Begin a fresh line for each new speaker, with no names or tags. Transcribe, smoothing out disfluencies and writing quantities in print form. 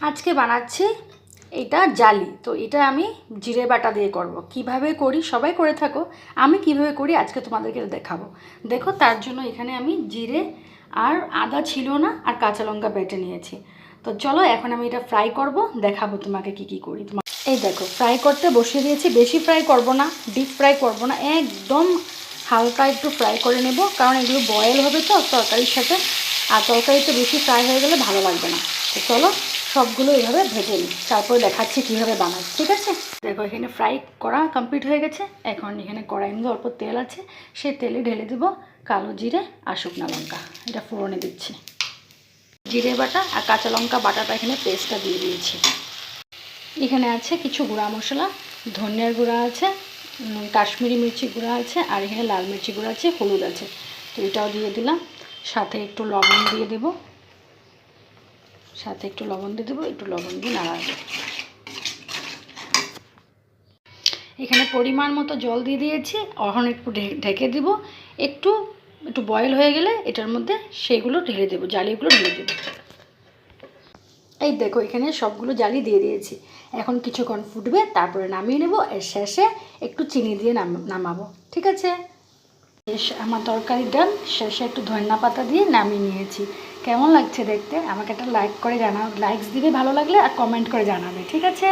আজকে বানাচ্ছি এটা জালি। তো এটা আমি জিরে বাটা দিয়ে করব। কিভাবে করি সবাই করে থাকো, আমি কিভাবে করি আজকে তোমাদেরকে দেখাবো। দেখো, তার জন্য এখানে আমি জিরে আর আদা ছিল না আর কাঁচা লঙ্কা বেটে নিয়েছি। তো চলো এখন আমি এটা ফ্রাই করব, দেখাবো তোমাকে কি করি। এই দেখো, ফ্রাই করতে বসিয়ে দিয়েছি। বেশি ফ্রাই করব না, ডিপ ফ্রাই করব না, একদম হালকা একটু ফ্রাই করে নেব, কারণ এগুলো বয়েল হবে তো তরকারির সাথে, আর তরকারিতে বেশি ফ্রাই হয়ে গেলে ভালো লাগবে না। তো চলো সবগুলো এইভাবে ভেজে নিই, তারপরে দেখাচ্ছি কীভাবে বানাই, ঠিক আছে? দেখো, এখানে ফ্রাই করা কমপ্লিট হয়ে গেছে। এখন এখানে কড়াইয়ের মধ্যে অল্প তেল আছে, সেই তেলে ঢেলে দেবো কালো জিরে আর শুকনো লঙ্কা। এটা ফোড়নে দিচ্ছি। জিরে বাটা আর কাঁচা লঙ্কা বাটাটা এখানে পেস্টটা দিয়ে দিয়েছি। এখানে আছে কিছু গুঁড়া মশলা, ধনিয়ার গুঁড়া আছে, কাশ্মীরি মির্চি গুঁড়া আছে, আর এখানে লাল মির্চি গুঁড়া আছে, হলুদ আছে। তো এটাও দিয়ে দিলাম, সাথে একটু লবণ দিয়ে দেবো, একটু লবণ দিয়ে নাড়াবো। এখানে পরিমাণ মতো জল দিয়ে দিয়েছি, এখন একটু ঢেকে দিব। একটু একটু বয়েল হয়ে গেলে এটার মধ্যে সেগুলো ঢেলে দেবো, জালিগুলো ঢেলে দেবো। এই দেখো, এখানে সবগুলো জালি দিয়ে দিয়েছি। এখন কিছুক্ষণ ফুটবে, তারপরে নামিয়ে নেব। এর শেষে একটু চিনি দিয়ে নামাবো, ঠিক আছে? আমার তরকারি ডান। শেষে একটু ধনিয়া পাতা দিয়ে নামিয়ে নিয়েছি। কেমন লাগছে দেখতে? আমাকে একটা লাইক করে জানাও, লাইকস দিবে ভালো লাগলে, আর কমেন্ট করে জানাবে, ঠিক আছে?